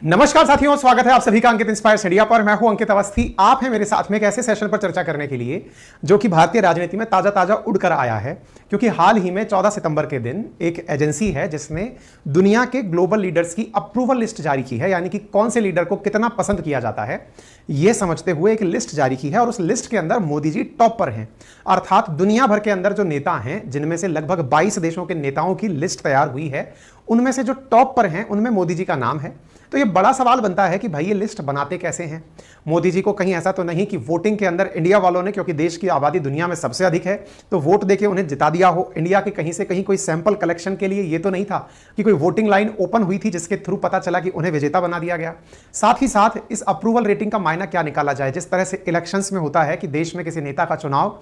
नमस्कार साथियों, स्वागत है आप सभी का अंकित इंस्पायर्स इंडिया पर। मैं हूं अंकित अवस्थी। आप हैं मेरे साथ में एक ऐसे सेशन पर चर्चा करने के लिए जो कि भारतीय राजनीति में ताजा ताजा उड़कर आया है, क्योंकि हाल ही में 14 सितंबर के दिन एक एजेंसी है जिसने दुनिया के ग्लोबल लीडर्स की अप्रूवल लिस्ट जारी की है, यानी कि कौन से लीडर को कितना पसंद किया जाता है यह समझते हुए एक लिस्ट जारी की है। और उस लिस्ट के अंदर मोदी जी टॉप पर हैं, अर्थात दुनिया भर के अंदर जो नेता हैं, जिनमें से लगभग 22 देशों के नेताओं की लिस्ट तैयार हुई है, उनमें से जो टॉप पर हैं उनमें मोदी जी का नाम है। तो ये बड़ा सवाल बनता है कि भाई ये लिस्ट बनाते कैसे हैं मोदी जी को? कहीं ऐसा तो नहीं कि वोटिंग के अंदर इंडिया वालों ने, क्योंकि देश की आबादी दुनिया में सबसे अधिक है, तो वोट देके उन्हें जिता दिया हो इंडिया के कहीं से कहीं कोई सैंपल कलेक्शन के लिए? ये तो नहीं था कि कोई वोटिंग लाइन ओपन हुई थी जिसके थ्रू पता चला कि उन्हें विजेता बना दिया गया। साथ ही साथ इस अप्रूवल रेटिंग का मायना क्या निकाला जाए? जिस तरह से इलेक्शंस में होता है कि देश में किसी नेता का चुनाव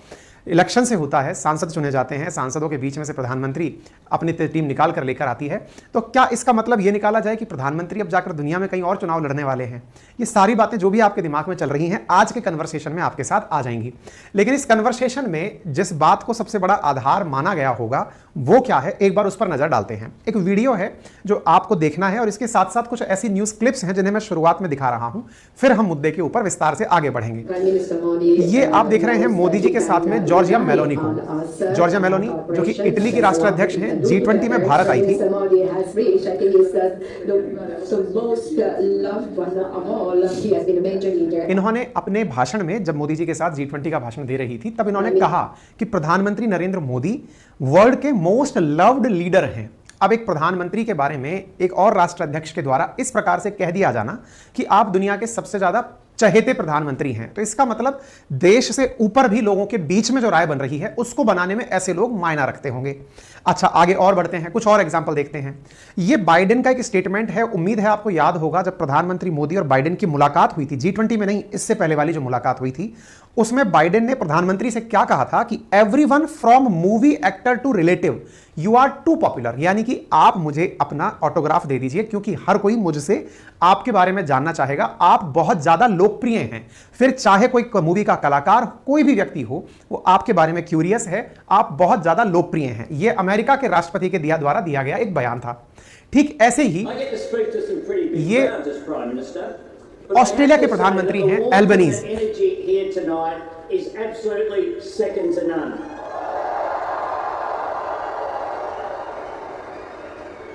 इलेक्शन से होता है, सांसद चुने जाते हैं, सांसदों के बीच में से प्रधानमंत्री अपनी टीम निकाल कर लेकर आती है, तो क्या इसका मतलब यह निकाला जाए कि प्रधानमंत्री अब जाकर दुनिया में कहीं और चुनाव लड़ने वाले हैं? ये सारी बातें जो भी आपके दिमाग में चल रही हैं आज के कन्वर्सेशन में आपके साथ आ जाएंगी। लेकिन इस कन्वर्सेशन में जिस बात को सबसे बड़ा आधार माना गया होगा वो क्या है, एक बार उस पर नजर डालते हैं। एक वीडियो है जो आपको देखना है और इसके साथ साथ कुछ ऐसी न्यूज क्लिप्स हैं जिन्हें मैं शुरुआत में दिखा रहा हूं, फिर हम मुद्दे के ऊपर विस्तार से आगे बढ़ेंगे। ये आप देख रहे हैं मोदी जी के साथ में जॉर्जिया मेलोनी को। जॉर्जिया मेलोनी जो कि इटली की राष्ट्राध्यक्ष हैं, G20 में भारत आई थी। इन्होंने अपने भाषण में, जब मोदी जी के साथ G20 का भाषण दे रही थी, तब इन्होंने कहा कि प्रधानमंत्री नरेंद्र मोदी वर्ल्ड के मोस्ट लव्ड लीडर हैं। अब एक प्रधानमंत्री के बारे में एक और राष्ट्राध्यक्ष के द्वारा इस प्रकार से कह दिया जाना कि आप दुनिया के सबसे ज्यादा चहेते प्रधानमंत्री हैं, तो इसका मतलब देश से ऊपर भी लोगों के बीच में जो राय बन रही है उसको बनाने में ऐसे लोग मायना रखते होंगे। अच्छा, आगे और बढ़ते हैं, कुछ और एग्जांपल देखते हैं। ये बाइडेन का एक स्टेटमेंट है। उम्मीद है आपको याद होगा जब प्रधानमंत्री मोदी और बाइडेन की मुलाकात हुई थी, G20 में नहीं, इससे पहले वाली जो मुलाकात हुई थी, उसमें बाइडेन ने प्रधानमंत्री से क्या कहा था कि everyone from movie actor to relative you are too popular, यानी कि आप मुझे अपना ऑटोग्राफ दे दीजिए क्योंकि हर कोई मुझसे आपके बारे में जानना चाहेगा, आप बहुत ज्यादा लोकप्रिय हैं। फिर चाहे कोई मूवी का कलाकार, कोई भी व्यक्ति हो, वो आपके बारे में क्यूरियस है, आप बहुत ज्यादा लोकप्रिय हैं। यह अमेरिका के राष्ट्रपति के द्वारा दिया गया एक बयान था। ठीक ऐसे ही ये ऑस्ट्रेलिया के प्रधानमंत्री हैं Albanese.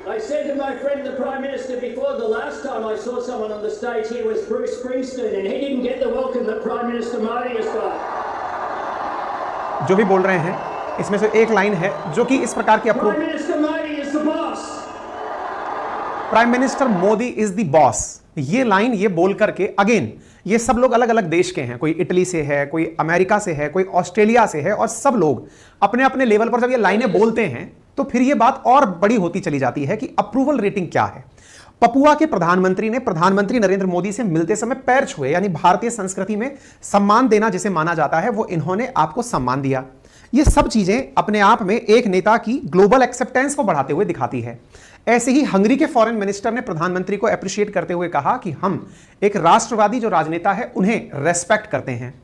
I said to my friend the Prime Minister before, the last time I saw someone on the stage here was Bruce Springsteen and he didn't get the welcome that Prime Minister Modi has got. जो भी बोल रहे हैं इसमें से एक line है जो कि इस प्रकार की Prime Minister Modi is the boss. Prime minister Modi is the boss. ये लाइन ये बोल करके अगेन ये सब लोग अलग अलग देश के हैं, कोई इटली से है, कोई अमेरिका से है, कोई ऑस्ट्रेलिया से है, और सब लोग अपने अपने लेवल पर जब ये लाइनें बोलते हैं तो फिर ये बात और बड़ी होती चली जाती है कि अप्रूवल रेटिंग क्या है। पपुआ के प्रधानमंत्री ने प्रधानमंत्री नरेंद्र मोदी से मिलते समय पैर छुए, यानी भारतीय संस्कृति में सम्मान देना जिसे माना जाता है, वो इन्होंने आपको सम्मान दिया। ये सब चीजें अपने आप में एक नेता की ग्लोबल एक्सेप्टेंस को बढ़ाते हुए दिखाती है। ऐसे ही हंगरी के फॉरेन मिनिस्टर ने प्रधानमंत्री को अप्रिशिएट करते हुए कहा कि हम एक राष्ट्रवादी जो राजनेता है उन्हें रेस्पेक्ट करते हैं।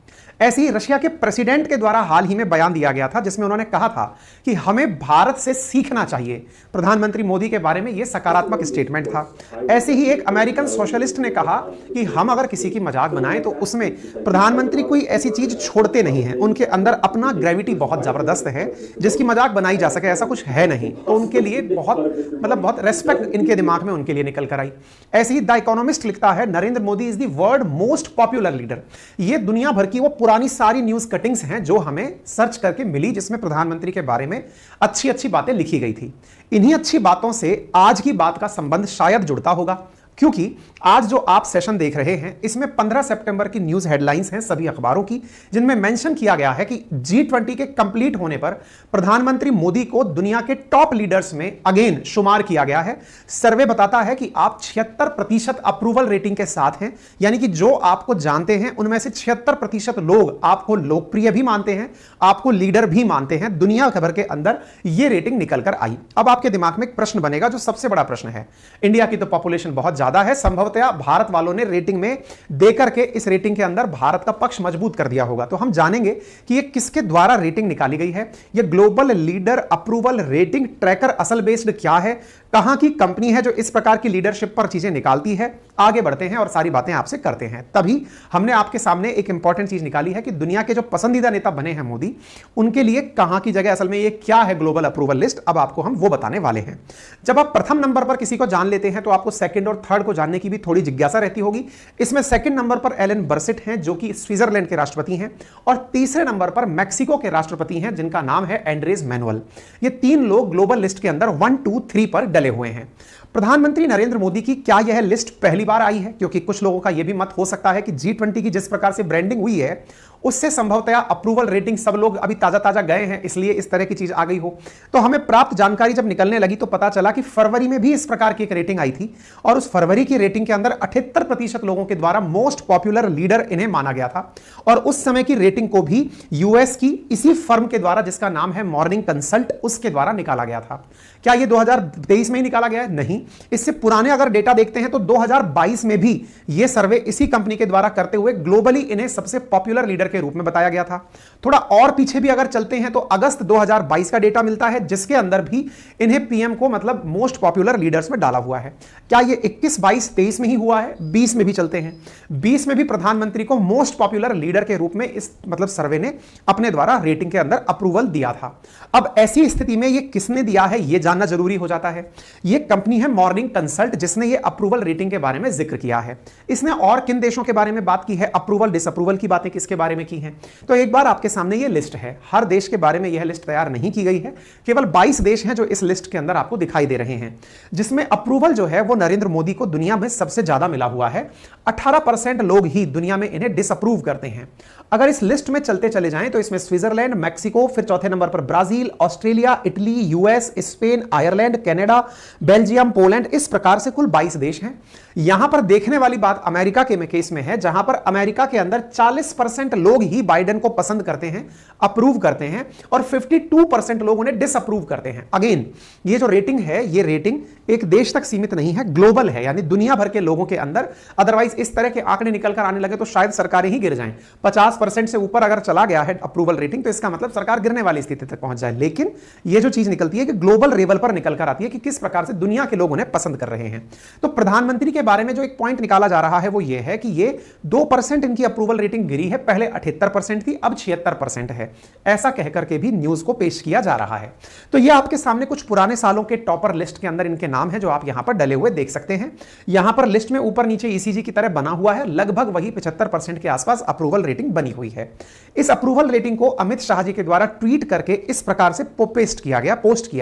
ऐसे ही रशिया के प्रेसिडेंट के द्वारा हाल ही में बयान दिया गया था जिसमें उन्होंने कहा था कि हमें भारत से सीखना चाहिए। प्रधानमंत्री मोदी के बारे में यह सकारात्मक स्टेटमेंट था। ऐसे ही एक अमेरिकन सोशलिस्ट ने कहा कि हम अगर किसी की मजाक बनाएं तो उसमें प्रधानमंत्री कोई ऐसी चीज छोड़ते नहीं है, उनके अंदर अपना ग्रेविटी बहुत जबरदस्त है जिसकी मजाक बनाई जा सके, ऐसा कुछ है नहीं। तो उनके लिए बहुत रेस्पेक्ट इनके दिमाग में उनके लिए निकल कर आई। ऐसे ही द इकोनॉमिस्ट लिखता है Narendra Modi is the world most popular leader. ये दुनिया भर की वो पुरानी सारी न्यूज कटिंग्स हैं जो हमें सर्च करके मिली जिसमें प्रधानमंत्री के बारे में अच्छी अच्छी बातें लिखी गई थी। इन्हीं अच्छी बातों से आज की बात का संबंध शायद जुड़ता होगा, क्योंकि आज जो आप सेशन देख रहे हैं इसमें 15 सितंबर की न्यूज हेडलाइंस हैं सभी अखबारों की, जिनमें मेंशन किया गया है कि G20 के कंप्लीट होने पर प्रधानमंत्री मोदी को दुनिया के टॉप लीडर्स में अगेन शुमार किया गया है। सर्वे बताता है कि आप 76% अप्रूवल रेटिंग के साथ हैं, यानी कि जो आपको जानते हैं उनमें से 76% लोग आपको लोकप्रिय भी मानते हैं, आपको लीडर भी मानते हैं। दुनिया भर के अंदर यह रेटिंग निकल कर आई। अब आपके दिमाग में एक प्रश्न बनेगा जो सबसे बड़ा प्रश्न है। इंडिया की तो पॉपुलेशन बहुत ज्यादा है, संभवतः भारत वालों ने रेटिंग में देकर के इस रेटिंग के अंदर भारत का पक्ष मजबूत कर दिया होगा। तो हम जानेंगे कि ये किसके द्वारा रेटिंग निकाली गई है। ये global leader approval rating tracker असल बेस्ड क्या है, कहां की कंपनी है जो इस प्रकार की लीडरशिप पर चीजें निकालती है। आगे बढ़ते हैं और सारी बातें आपसे करते हैं। तभी हमने आपके सामने एक इंपॉर्टेंट चीज निकाली है कि दुनिया के जो पसंदीदा नेता बने हैं मोदी, उनके लिए कहां की जगह, असल में ये क्या है ग्लोबल अप्रूवल लिस्ट, अब आपको हम वो बताने वाले हैं। जब आप प्रथम नंबर पर किसी को जान लेते हैं तो आपको सेकंड और थर्ड को जानने की भी थोड़ी जिज्ञासा रहती होगी। इसमें सेकंड नंबर पर एलन बर्सिट हैं जो कि स्विट्जरलैंड के राष्ट्रपति हैं, और तीसरे नंबर पर मैक्सिको के राष्ट्रपति हैं जिनका नाम है एंड्रेस मैनुअल। ये तीन लोग ग्लोबल लिस्ट के अंदर 1, 2, 3 पर डले हुए हैं। प्रधानमंत्री नरेंद्र मोदी की क्या यह लिस्ट पहली बार आई है? क्योंकि कुछ लोगों का यह भी मत हो सकता है कि G20 की जिस प्रकार से ब्रांडिंग हुई है उससे संभवतया अप्रूवल रेटिंग सब लोग अभी ताजा ताजा गए हैं, इसलिए इस तरह की चीज आ गई हो। तो हमें प्राप्त जानकारी जब निकलने लगी तो पता चला कि फरवरी में भी इस प्रकार की एक रेटिंग आई थी, और उस फरवरी की रेटिंग के अंदर 78% लोगों के द्वारा मोस्ट पॉपुलर लीडर इन्हें माना गया था। और उस समय की रेटिंग को भी यूएस की इसी फर्म के द्वारा जिसका नाम है मॉर्निंग कंसल्ट, उसके द्वारा निकाला गया था। क्या यह 2023 में ही निकाला गया है? नहीं, इससे पुराने अगर डेटा देखते हैं तो 2022 में भी यह सर्वे इसी कंपनी के द्वारा करते हुए ग्लोबली इन्हें सबसे पॉपुलर लीडर के रूप में बताया गया था। थोड़ा और पीछे भी अगर चलते हैं तो अगस्त 2022 का डेटा मिलता है जिसके अंदर भी इन्हें पीएम को मतलब मोस्ट पॉपुलर लीडर्स में डाला हुआ है। क्या यह 21, 22, 23 में ही हुआ है? 20 में भी चलते हैं, 20 में भी प्रधानमंत्री को मोस्ट पॉपुलर लीडर के रूप में इस मतलब सर्वे ने अपने द्वारा रेटिंग के अंदर अप्रूवल दिया था। अब ऐसी स्थिति में यह किसने दिया है यह जानना जरूरी हो जाता है। यह कंपनी है मॉर्निंग कंसल्ट जिसने यह अप्रूवल रेटिंग के बारे में जिक्र किया है। इसने और किन देशों के बारे में बात की है, अप्रूवल डिसअप्रूवल की बातें किसके बारे में की हैं? तो एक बार आपके सामने यह लिस्ट है। हर देश के बारे में यह लिस्ट तैयार नहीं की गई है, केवल 22 देश हैं जो इस लिस्ट के अंदर आपको दिखाई दे रहे हैं, जिसमें अप्रूवल जो है वो नरेंद्र मोदी को दुनिया में सबसे ज्यादा मिला हुआ है। 18% लोग ही दुनिया में इन्हें डिसअप्रूव करते हैं। अगर इस लिस्ट में चलते चले जाएं तो इसमें स्विट्जरलैंड, मैक्सिको, फिर चौथे नंबर पर Brazil, Australia, Italy, US, Spain, Ireland, Canada, Belgium, Poland, इस प्रकार से कुल 22 देश हैं। यहां पर देखने वाली बात अमेरिका के केस में है, जहां पर अमेरिका के अंदर 40% लोग ही बाइडेन को पसंद करते हैं, अप्रूव करते हैं, और 52% लोग उन्हें डिसअप्रूव करते हैं। अगेन ये जो रेटिंग है, ये रेटिंग एक देश तक सीमित नहीं है, ग्लोबल है, यानी दुनिया भर के लोगों के अंदर। अदरवाइज इस तरह के आंकड़े निकलकर आने लगे तो शायद सरकारें ही गिर जाएं। 50% से ऊपर अगर चला गया है अप्रूवल रेटिंग तो इसका मतलब सरकार गिरने वाली स्थिति तक पहुंच जाए। लेकिन ये जो चीज निकलती है कि ग्लोबल लेवल पर निकलकर आती है कि किस प्रकार से दुनिया के लोग उन्हें पसंद कर रहे हैं। तो प्रधानमंत्री के बारे में जो एक पॉइंट निकाला जा रहा है वो ये है कि ये 2% इनकी अप्रूवल रेटिंग गिरी है, पहले 78% थी, अब 76% है। ऐसा कहकर के भी न्यूज को पेश किया जा रहा है। तो ये आपके सामने कुछ पुराने सालों के टॉपर लिस्ट के अंदर इनके नाम है जो आप यहां पर डले हुए देख सकते हैं। यहां पर लिस्ट में ऊपर नीचे ईसीजी की तरह बना हुआ है, लगभग वही 75% के आसपास अप्रूवल रेटिंग बनी हुई है। इस अप्रूवल रेटिंग को अमित शाह जी के द्वारा ट्वीट करके इस प्रकार से पोस्ट किया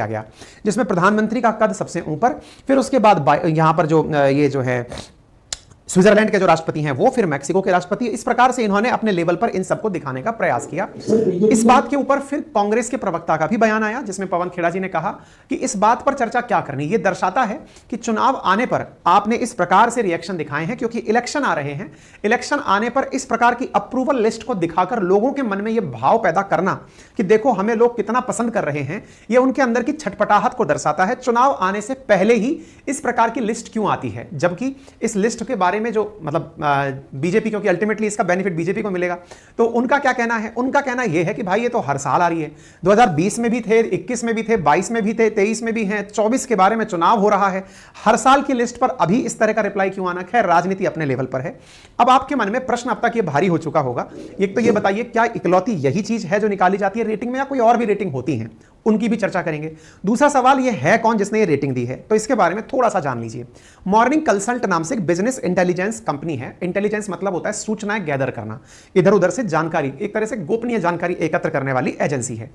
गया, जिसमें प्रधानमंत्री का कद सबसे ऊपर, फिर उसके बाद यहां पर जो ये जो है स्विट्जरलैंड के जो राष्ट्रपति हैं वो, फिर मैक्सिको के राष्ट्रपति, इस प्रकार से इन्होंने अपने लेवल पर इन सबको दिखाने का प्रयास किया। इस बात के ऊपर फिर कांग्रेस के प्रवक्ता का भी बयान आया जिसमें पवन खेड़ा जी ने कहा कि इस बात पर चर्चा क्या करनी, यह दर्शाता है कि चुनाव आने पर आपने इस प्रकार से रिएक्शन दिखाए हैं, क्योंकि इलेक्शन आ रहे हैं। इलेक्शन आने पर इस प्रकार की अप्रूवल लिस्ट को दिखाकर लोगों के मन में यह भाव पैदा करना कि देखो हमें लोग कितना पसंद कर रहे हैं, यह उनके अंदर की छटपटाहट को दर्शाता है। चुनाव आने से पहले ही इस प्रकार की लिस्ट क्यों आती है, जबकि इस लिस्ट के बारे में जो मतलब बीजेपी, क्योंकि अल्टीमेटली इसका बेनिफिट बीजेपी को मिलेगा, तो उनका क्या कहना है? उनका कहना यह है कि भाई ये तो हर साल आ रही है, 2020 में भी थे, 21 में भी थे, 22 में भी थे, 23 में भी हैं, 24 के बारे में चुनाव हो रहा है, हर साल की लिस्ट पर अभी इस तरह का रिप्लाई क्यों आना? खैर, राजनीति अपने लेवल पर है। अब आपके मन में प्रश्न अब तक ये भारी हो चुका होगा। एक तो ये बताइए, क्या इकलौती यही चीज है जो निकाली जाती है रेटिंग में, या कोई और भी रेटिंग होती है? उनकी भी चर्चा करेंगे। दूसरा सवाल यह है कौन जिसने ये रेटिंग दी है, तो इसके बारे में थोड़ा सा जान लीजिए। मॉर्निंग कंसल्ट नाम से एक बिजनेस इंटेलिजेंस कंपनी है। इंटेलिजेंस मतलब होता है सूचनाएं गैदर करना, इधर उधर से जानकारी, एक तरह से गोपनीय जानकारी एकत्र करने वाली एजेंसी है।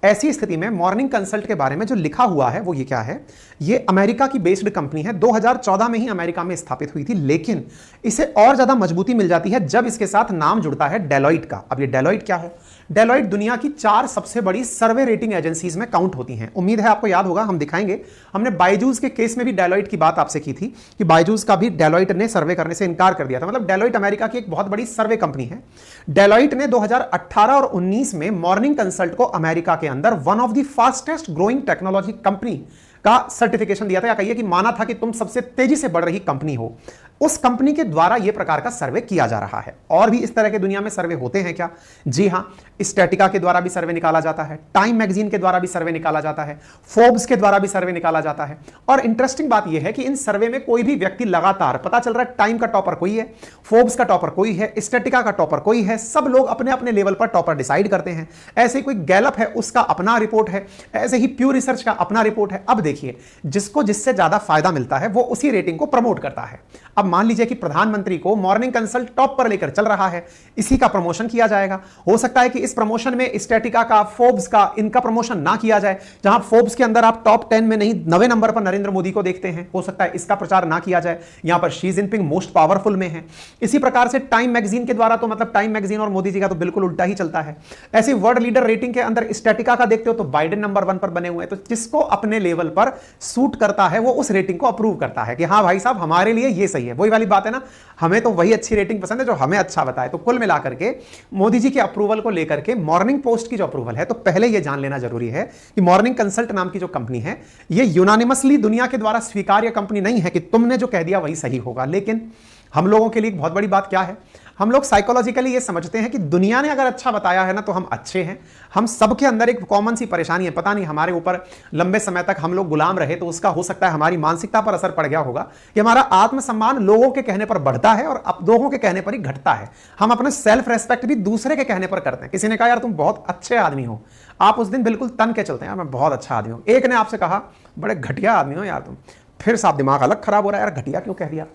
ऐसी स्थिति में मॉर्निंग कंसल्ट के बारे में जो लिखा हुआ है वो ये क्या है? ये अमेरिका की बेस्ड कंपनी है, 2014 में ही अमेरिका में स्थापित हुई थी, लेकिन इसे और ज्यादा मजबूती मिल जाती है जब इसके साथ नाम जुड़ता है डेलॉइट का। अब ये डेलॉइट क्या है? डेलॉइट दुनिया की 4 सबसे बड़ी सर्वे रेटिंग एजेंसीज में काउंट होती हैं। उम्मीद है आपको याद होगा, हम दिखाएंगे। हमने बायजूस के केस में भी डेलॉइट की बात आपसे की थी कि बायजूस का भी डेलॉइट ने सर्वे करने से इनकार कर दिया था। मतलब डेलॉइट अमेरिका की एक बहुत बड़ी सर्वे कंपनी है। डेलॉइट ने 2018 और 19 में मॉर्निंग कंसल्ट को अमेरिका के अंदर one of the fastest growing technology company का सर्टिफिकेशन दिया था, या कहिए कि माना था कि तुम सबसे तेजी से बढ़ रही कंपनी हो। उस कंपनी के द्वारा यह प्रकार का सर्वे किया जा रहा है। और भी इस तरह के दुनिया में सर्वे होते हैं क्या? जी हां, स्टैटिका के द्वारा भी सर्वे निकाला जाता है, टाइम मैगजीन के द्वारा भी सर्वे निकाला जाता है, फोर्ब्स के द्वारा भी सर्वे निकाला जाता है। और इंटरेस्टिंग बात यह है कि इन सर्वे में कोई भी व्यक्ति लगातार, पता चल रहा है टाइम का टॉपर कोई है, फोर्ब्स का टॉपर कोई है, स्टैटिका का टॉपर कोई है, सब लोग अपने अपने लेवल पर टॉपर डिसाइड करते हैं। ऐसे कोई गैलप है उसका अपना रिपोर्ट है, ऐसे ही प्यू रिसर्च का अपना रिपोर्ट है। अब देखिए, जिसको जिससे ज्यादा फायदा मिलता है वो उसी रेटिंग को प्रमोट करता है। अब मान लीजिए कि प्रधानमंत्री को मॉर्निंग कंसल्ट टॉप पर लेकर चल रहा है, इसी का प्रमोशन किया जाएगा। हो सकता है कि इस प्रमोशन में स्टैटिका का, फोर्ब्स का, इनका प्रमोशन ना किया जाए। जहां फोर्ब्स के अंदर आप टॉप 10 में नहीं 9वें नंबर पर नरेंद्र मोदी को देखते हैं, हो सकता है इसका प्रचार ना किया जाए। यहां पर शी जिनपिंग मोस्ट पावरफुल में है। इसी प्रकार से टाइम मैगजीन के द्वारा, तो मतलब टाइम मैगजीन और मोदी जी का तो बिल्कुल उल्टा ही चलता है। ऐसे वर्ल्ड लीडर रेटिंग के अंदर स्टैटिका का देखते हो तो बाइडेन नंबर 1 पर बने हुए हैं। तो जिसको अपने लेवल पर सूट करता है वो उस रेटिंग को अप्रूव करता है कि हां भाई साहब, हमारे लिए ये सही है। वही वाली बात है ना, हमें तो वही अच्छी रेटिंग पसंद है जो हमें अच्छा बताए। तो कुल मिलाकर के मोदी जी के अप्रूवल को लेकर के मॉर्निंग पोस्ट की जो अप्रूवल है, तो पहले यह जान लेना जरूरी है कि मॉर्निंग कंसल्ट नाम की जो कंपनी है, यह यूनानिमसली दुनिया के द्वारा स्वीकार्य कंपनी नहीं है कि तुमने जो कह दिया वही सही होगा। लेकिन हम लोगों के लिए एक बहुत बड़ी बात क्या है, हम लोग साइकोलॉजिकली ये समझते हैं कि दुनिया ने अगर अच्छा बताया है ना तो हम अच्छे हैं। हम सबके अंदर एक कॉमन सी परेशानी है, पता नहीं हमारे ऊपर लंबे समय तक हम लोग गुलाम रहे तो उसका हो सकता है हमारी मानसिकता पर असर पड़ गया होगा कि हमारा आत्मसम्मान लोगों के कहने पर बढ़ता है और अब लोगों के कहने पर ही घटता है। हम अपने सेल्फ रेस्पेक्ट भी दूसरे के कहने पर करते हैं। किसी ने कहा यार तुम बहुत अच्छे आदमी हो, आप उस दिन बिल्कुल तन के चलते हैं, यार मैं बहुत अच्छा आदमी हूं। एक ने आपसे कहा बड़े घटिया आदमी हो यार तुम, फिर साहब दिमाग अलग खराब हो रहा है, यार घटिया क्यों कह दिया।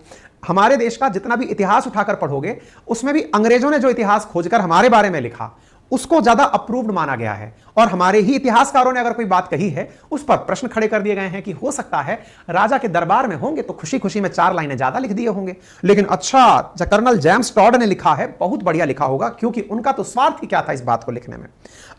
हमारे देश का जितना भी इतिहास उठाकर पढ़ोगे उसमें भी अंग्रेजों ने जो इतिहास खोजकर हमारे बारे में लिखा उसको ज्यादा अप्रूव्ड माना गया है। और हमारे ही इतिहासकारों ने अगर कोई बात कही है उस पर प्रश्न खड़े कर दिए गए हैं कि हो सकता है राजा के दरबार में होंगे तो खुशी खुशी में 4 लाइनें ज्यादा लिख दिए होंगे, लेकिन अच्छा जो कर्नल जेम्स टॉड ने लिखा है बहुत बढ़िया लिखा होगा, क्योंकि उनका तो स्वार्थ ही क्या था इस बात को लिखने में।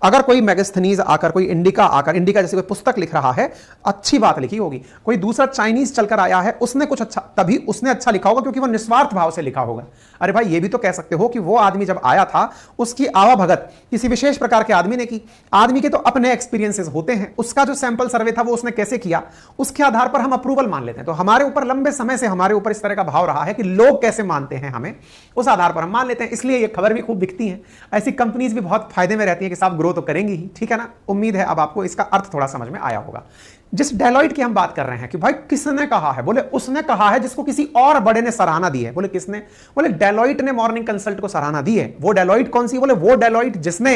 अगर कोई मैगस्थनीज आकर, कोई इंडिका जैसे कोई पुस्तक लिख रहा है, अच्छी बात लिखी होगी। कोई दूसरा चाइनीज चलकर आया है, उसने कुछ अच्छा, तभी उसने अच्छा लिखा होगा क्योंकि वो निस्वार्थ भाव से लिखा होगा। अरे भाई ये भी तो कह सकते हो कि वो आदमी जब आया था उसकी आवाभगत किसी विशेष प्रकार के आदमी ने की। आदमी के तो अपने एक्सपीरियंसेस होते हैं, उसका जो सैंपल सर्वे था वो उसने कैसे किया, उसके आधार पर हम अप्रूवल मान लेते हैं। तो हमारे ऊपर लंबे समय से हमारे ऊपर इस तरह का भाव रहा है कि लोग कैसे मानते हैं हमें, उस आधार पर हम मान लेते हैं। इसलिए ये खबर भी खूब बिकती है, ऐसी कंपनीज भी बहुत फायदे में रहती है कि साहब ग्रो तो करेंगी ही, ठीक है ना। उम्मीद है अब आपको इसका अर्थ थोड़ा समझ में आया होगा। जिस डेलॉइट की हम बात कर रहे हैं कि भाई किसने कहा है, बोले उसने कहा है जिसको किसी और बड़े ने सराहना दी है। बोले किसने, बोले डेलॉइट ने मॉर्निंग कंसल्ट को सराहना दी है। वो डेलॉइट कौन सी, बोले वो डेलॉइट जिसने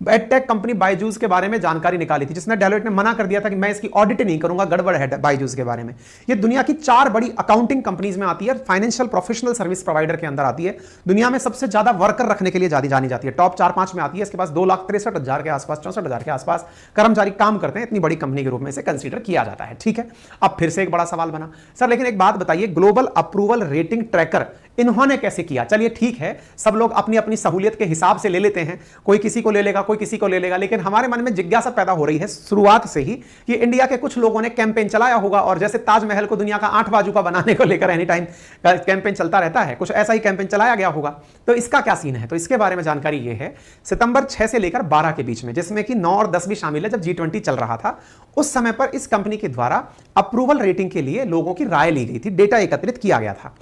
एडटेक कंपनी बायजूस के बारे में जानकारी निकाली थी, जिसने डेलॉइट ने मना कर दिया था कि मैं इसकी ऑडिट नहीं करूंगा, गड़बड़ है बायजूस के बारे में। ये दुनिया की 4 बड़ी अकाउंटिंग कंपनीज में आती है, फाइनेंशियल प्रोफेशनल सर्विस प्रोवाइडर के अंदर आती है। दुनिया में सबसे ज्यादा वर्कर रखने के लिए जानी जाती है, टॉप 4-5 में आती है। इसके पास 2,63,000 के आसपास, 64,000 के आसपास कर्मचारी काम करते हैं। इतनी बड़ी कंपनी के रूप में इसे कंसीडर किया जाता है, ठीक है। अब फिर से एक बड़ा सवाल बना, सर लेकिन एक बात बताइए, ग्लोबल अप्रूवल रेटिंग ट्रैकर इन्होंने कैसे किया? चलिए ठीक है, सब लोग अपनी अपनी सहूलियत के हिसाब से ले लेते हैं, कोई किसी को ले लेगा, कोई किसी को ले लेगा, लेकिन हमारे मन में जिज्ञासा पैदा हो रही है शुरुआत से ही कि इंडिया के कुछ लोगों ने कैंपेन चलाया होगा, और जैसे ताजमहल को दुनिया का 8 बाजू का बनाने को लेकर एनी टाइम कैंपेन चलता रहता है, कुछ ऐसा ही कैंपेन चलाया गया होगा। तो इसका क्या सीन है? तो इसके बारे में जानकारी यह है, सितंबर 6 से लेकर 12 के बीच में, जिसमें कि 9 और 10 भी शामिल है, जब G20 चल रहा था, उस समय पर इस कंपनी के द्वारा अप्रूवल रेटिंग के लिए लोगों की राय ली गई थी, डेटा एकत्रित किया गया था।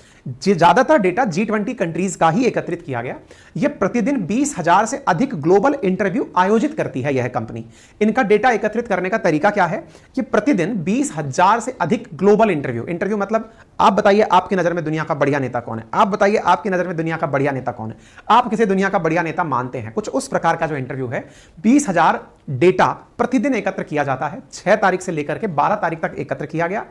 ज्यादातर डेटा G20 कंट्रीज का ही एकत्रित किया गया। यह प्रतिदिन 20,000 से अधिक ग्लोबल इंटरव्यू आयोजित करती है यह कंपनी। इनका डेटा एकत्रित करने का तरीका क्या है कि प्रतिदिन 20,000 से अधिक ग्लोबल इंटरव्यू मतलब आप बताइए आपकी नजर में दुनिया का बढ़िया नेता कौन है, आप बताइए आपकी नजर में दुनिया का बढ़िया नेता कौन है, आप किसे दुनिया का बढ़िया नेता मानते हैं, कुछ उस प्रकार का जो इंटरव्यू है। 20,000 डेटा प्रतिदिन एकत्र किया जाता है। 6 तारीख से लेकर के 12 तारीख तक एकत्र किया गया।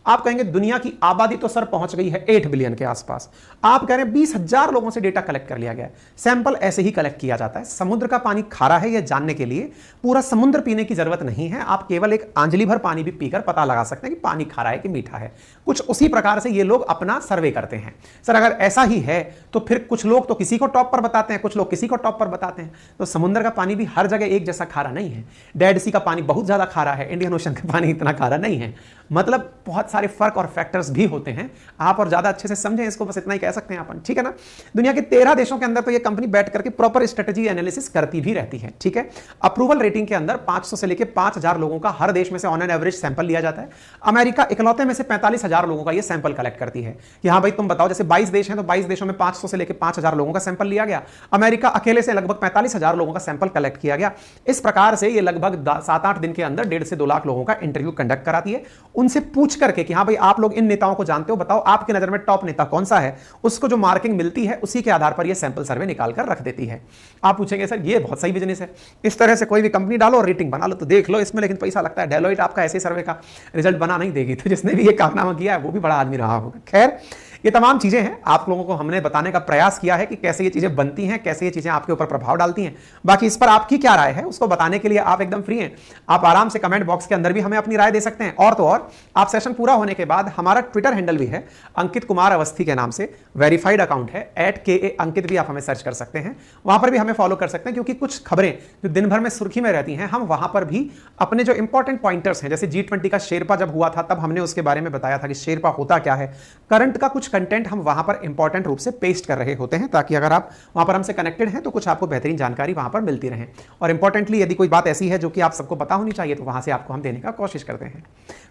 आप कहेंगे दुनिया की आबादी तो सर पहुंच गई है 8 बिलियन के आसपास, आप कह रहे हैं 20,000 लोगों से डेटा कलेक्ट कर लिया गया है। सैंपल ऐसे ही कलेक्ट किया जाता है। समुद्र का पानी खारा है यह जानने के लिए पूरा समुद्र पीने की जरूरत नहीं है, आप केवल एक आंजलि भर पानी भी पीकर पता लगा सकते हैं कि पानी खारा है कि मीठा है। कुछ उसी प्रकार से ये लोग अपना सर्वे करते हैं। सर अगर ऐसा ही है तो फिर कुछ लोग तो किसी को टॉप पर बताते हैं, कुछ लोग किसी को टॉप पर बताते हैं। तो समुद्र का पानी भी हर जगह एक जैसा खारा नहीं है। डेड सी का पानी बहुत ज्यादा खारा है, इंडियन ओशन का पानी इतना खारा नहीं है। मतलब बहुत सारे फर्क और फैक्टर्स भी होते हैं, आप और ज्यादा अच्छे से समझें इसको, बस इतना ही कह सकते हैं अपन, ठीक है ना। दुनिया के 13 देशों के अंदर तो ये कंपनी बैठ करके प्रॉपर स्ट्रेटेजी एनालिसिस करती भी रहती है, ठीक है। अप्रूवल रेटिंग के अंदर 500 से लेकर 5000 लोगों का हर देश में से ऑन एन एवरेज सैंपल लिया जाता है। अमेरिका इकलौते में से 45,000 लोगों का ये सैंपल कलेक्ट करती है कि हाँ भाई तुम बताओ, जैसे 22 देश हैं तो 22 देशों में 500 से लेकर 5000 लोगों का सैंपल लिया गया। अमेरिका अकेले से लगभग 45,000 लोगों का सैंपल कलेक्ट किया गया। इस प्रकार से ये लगभग 7-8 दिन के अंदर 1.5 से 2 लाख लोगों का इंटरव्यू कंडक्ट कराती है, उनसे पूछ करके कि हाँ भाई आप लोग इन नेताओं को जानते हो, बताओ आपकी नजर में टॉप नेता कौन सा है। उसको जो मार्किंग मिलती है उसी के आधार पर ये सैंपल सर्वे निकाल कर रख देती है। आप पूछेंगे सर ये बहुत सही बिजनेस है, इस तरह से कोई भी कंपनी डालो और रेटिंग बना लो तो देख लो इसमें, लेकिन पैसा लगता है। डेलोइट आपका ऐसे सर्वे का रिजल्ट बना नहीं देगी, तो जिसने भी ये कारनामा किया है वो भी बड़ा आदमी रहा होगा। खैर ये तमाम चीजें हैं, आप लोगों को हमने बताने का प्रयास किया है कि कैसे ये चीजें बनती हैं, कैसे ये चीजें आपके ऊपर प्रभाव डालती हैं। बाकी इस पर आपकी क्या राय है उसको बताने के लिए आप एकदम फ्री हैं, आप आराम से कमेंट बॉक्स के अंदर भी हमें अपनी राय दे सकते हैं। और तो और आप सेशन पूरा होने के बाद हमारा ट्विटर हैंडल भी है, अंकित कुमार अवस्थी के नाम से वेरीफाइड अकाउंट है, @KA अंकित भी आप हमें सर्च कर सकते हैं, वहां पर भी हमें फॉलो कर सकते हैं, क्योंकि कुछ खबरें जो दिन भर में सुर्खी में रहती हैं हम वहां पर भी अपने जो इंपॉर्टेंट पॉइंटर्स हैं, जैसे G20 का शेरपा जब हुआ था तब हमने उसके बारे में बताया था कि शेरपा होता क्या है, करंट का कुछ कंटेंट हम वहां पर इंपॉर्टेंट रूप से पेस्ट कर रहे होते हैं, ताकि अगर आप वहां पर हमसे कनेक्टेड हैं तो कुछ आपको बेहतरीन जानकारी वहां पर मिलती रहे। और इंपॉर्टेंटली यदि कोई बात ऐसी है जो कि आप सबको पता होनी चाहिए तो वहां से आपको हम देने का कोशिश करते हैं।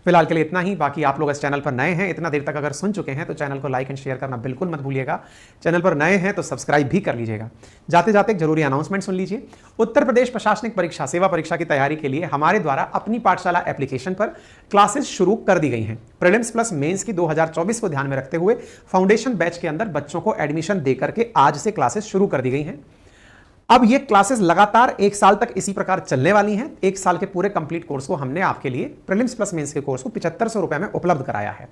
फिलहाल के लिए इतना ही, बाकी आप लोग इस चैनल पर नए हैं, इतना देर तक अगर सुन चुके हैं तो चैनल को लाइक एंड शेयर करना बिल्कुल मत भूलिएगा। चैनल पर नए हैं तो सब्सक्राइब भी कर लीजिएगा। जाते जाते एक जरूरी अनाउंसमेंट सुन लीजिए। उत्तर प्रदेश प्रशासनिक परीक्षा सेवा परीक्षा की तैयारी के लिए हमारे द्वारा अपनी पाठशाला एप्लीकेशन पर क्लासेस शुरू कर दी गई हैं। प्रीलिम्स प्लस मेंस की 2024 को ध्यान में रखते हुए फाउंडेशन बैच के अंदर बच्चों को एडमिशन देकर के आज से क्लासेस शुरू कर दी गई हैं। अब ये क्लासेस लगातार 1 साल तक इसी प्रकार चलने वाली हैं। 1 साल के पूरे कंप्लीट कोर्स को हमने आपके लिए प्रीलिम्स प्लस मेंस के कोर्स को 7500 रुपए में उपलब्ध कराया है।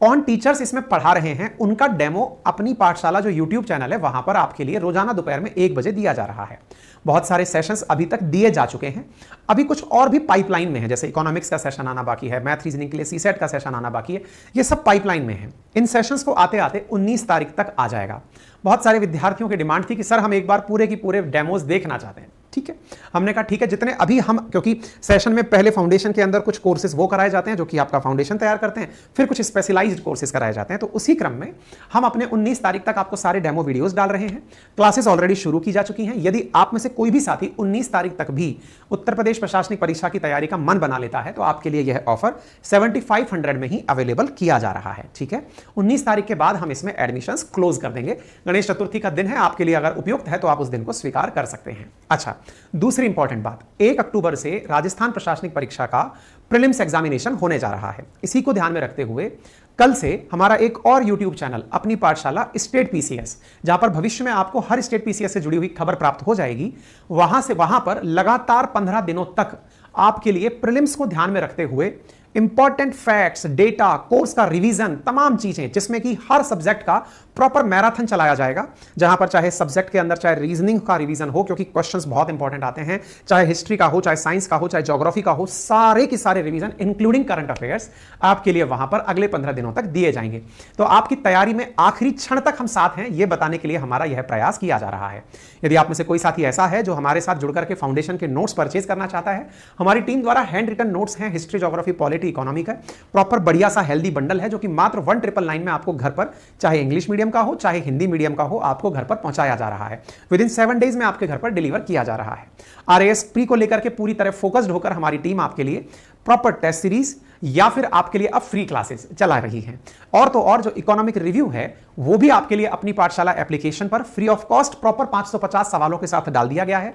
ऑन टीचर्स इसमें पढ़ा रहे हैं, उनका डेमो अपनी पाठशाला जो यूट्यूब चैनल है वहां पर आपके लिए रोजाना दोपहर में 1 बजे दिया जा रहा है। बहुत सारे सेशंस अभी तक दिए जा चुके हैं, अभी कुछ और भी पाइपलाइन में है, जैसे इकोनॉमिक्स का सेशन आना बाकी है, मैथ रीजनिंग के लिए सीसेट का सेशन आना बाकी है, ये सब पाइपलाइन में है। इन सेशंस को आते आते 19 तारीख तक आ जाएगा। बहुत सारे विद्यार्थियों की डिमांड थी कि सर हम एक बार पूरे की पूरे डेमोज देखना चाहते हैं। ठीक है, हमने कहा ठीक है, जितने अभी हम, क्योंकि सेशन में पहले फाउंडेशन के अंदर कुछ कोर्सेज वो कराए जाते हैं जो कि आपका फाउंडेशन तैयार करते हैं, फिर कुछ स्पेशलाइज्ड कोर्सेज कराए जाते हैं, तो उसी क्रम में हम अपने 19 तारीख तक आपको सारे डेमो वीडियोस डाल रहे हैं। क्लासेस ऑलरेडी शुरू की जा चुकी हैं। यदि आप में से कोई भी साथी 19 तारीख तक भी उत्तर प्रदेश प्रशासनिक परीक्षा की तैयारी का मन बना लेता है तो आपके लिए यह ऑफर 7500 में ही अवेलेबल किया जा रहा है। ठीक है, 19 तारीख के बाद हम इसमें एडमिशंस क्लोज कर देंगे। गणेश चतुर्थी का दिन है, आपके लिए अगर उपयुक्त है तो आप उस दिन को स्वीकार कर सकते हैं। अच्छा, दूसरी इंपॉर्टेंट बात, 1 अक्टूबर से राजस्थान प्रशासनिक परीक्षा का प्रीलिम्स एग्जामिनेशन होने जा रहा है। इसी को ध्यान में रखते हुए कल से हमारा एक और YouTube चैनल अपनी पाठशाला स्टेट पीसीएस, जहां पर भविष्य में आपको हर स्टेट पीसीएस से जुड़ी हुई खबर प्राप्त हो जाएगी, वहां पर लगातार 15 दिनों तक आपके लिए प्रीलिम्स को ध्यान में रखते हुए इंपॉर्टेंट फैक्ट्स, डेटा, कोर्स का रिवीजन, तमाम चीजें, जिसमें कि हर सब्जेक्ट का प्रॉपर मैराथन चलाया जाएगा, जहां पर चाहे सब्जेक्ट के अंदर चाहे रीजनिंग का रिवीजन हो, क्योंकि क्वेश्चंस बहुत इंपॉर्टेंट आते हैं, चाहे हिस्ट्री का हो, चाहे साइंस का हो, चाहे ज्योग्राफी का हो, सारे के सारे रिवीजन इंक्लूडिंग करंट अफेयर्स आपके लिए वहां पर अगले 15 दिनों तक दिए जाएंगे। तो आपकी तैयारी में आखिरी क्षण तक हम साथ हैं, यह बताने के लिए हमारा यह प्रयास किया जा रहा है। यदि आप में से कोई साथी ऐसा है जो हमारे साथ जुड़कर के फाउंडेशन के नोट्स परचेज करना चाहता है, हमारी टीम द्वारा हैंड रिटन नोट्स हैं, हिस्ट्री, ज्योग्राफी, पॉलिटी, इकोनॉमी का प्रॉपर बढ़िया सा हेल्दी बंडल है, जो कि मात्र 1999 में आपको घर पर, चाहे इंग्लिश मीडियम का हो चाहे हिंदी मीडियम का हो, आपको घर पर पहुंचाया जा रहा है। विद इन 7 डेज में आपके घर पर डिलीवर किया जा रहा है। RAS प्री को लेकर के पूरी तरह फोकस्ड होकर हमारी टीम आपके लिए प्रॉपर टेस्ट सीरीज या फिर आपके लिए अब फ्री क्लासेस चला रही है। और तो और जो इकोनॉमिक रिव्यू है वो भी आपके लिए अपनी पाठशाला एप्लीकेशन पर फ्री ऑफ कॉस्ट प्रॉपर 550 सवालों के साथ डाल दिया गया है।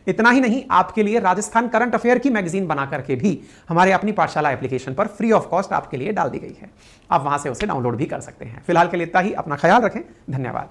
इतना ही नहीं, आपके लिए राजस्थान करंट अफेयर की मैगजीन बना करके भी हमारे अपनी पाठशाला एप्लीकेशन पर फ्री ऑफ कॉस्ट आपके लिए डाल दी गई है। आप वहां से उसे डाउनलोड भी कर सकते हैं। फिलहाल के लिए इतना ही, अपना ख्याल रखें, धन्यवाद।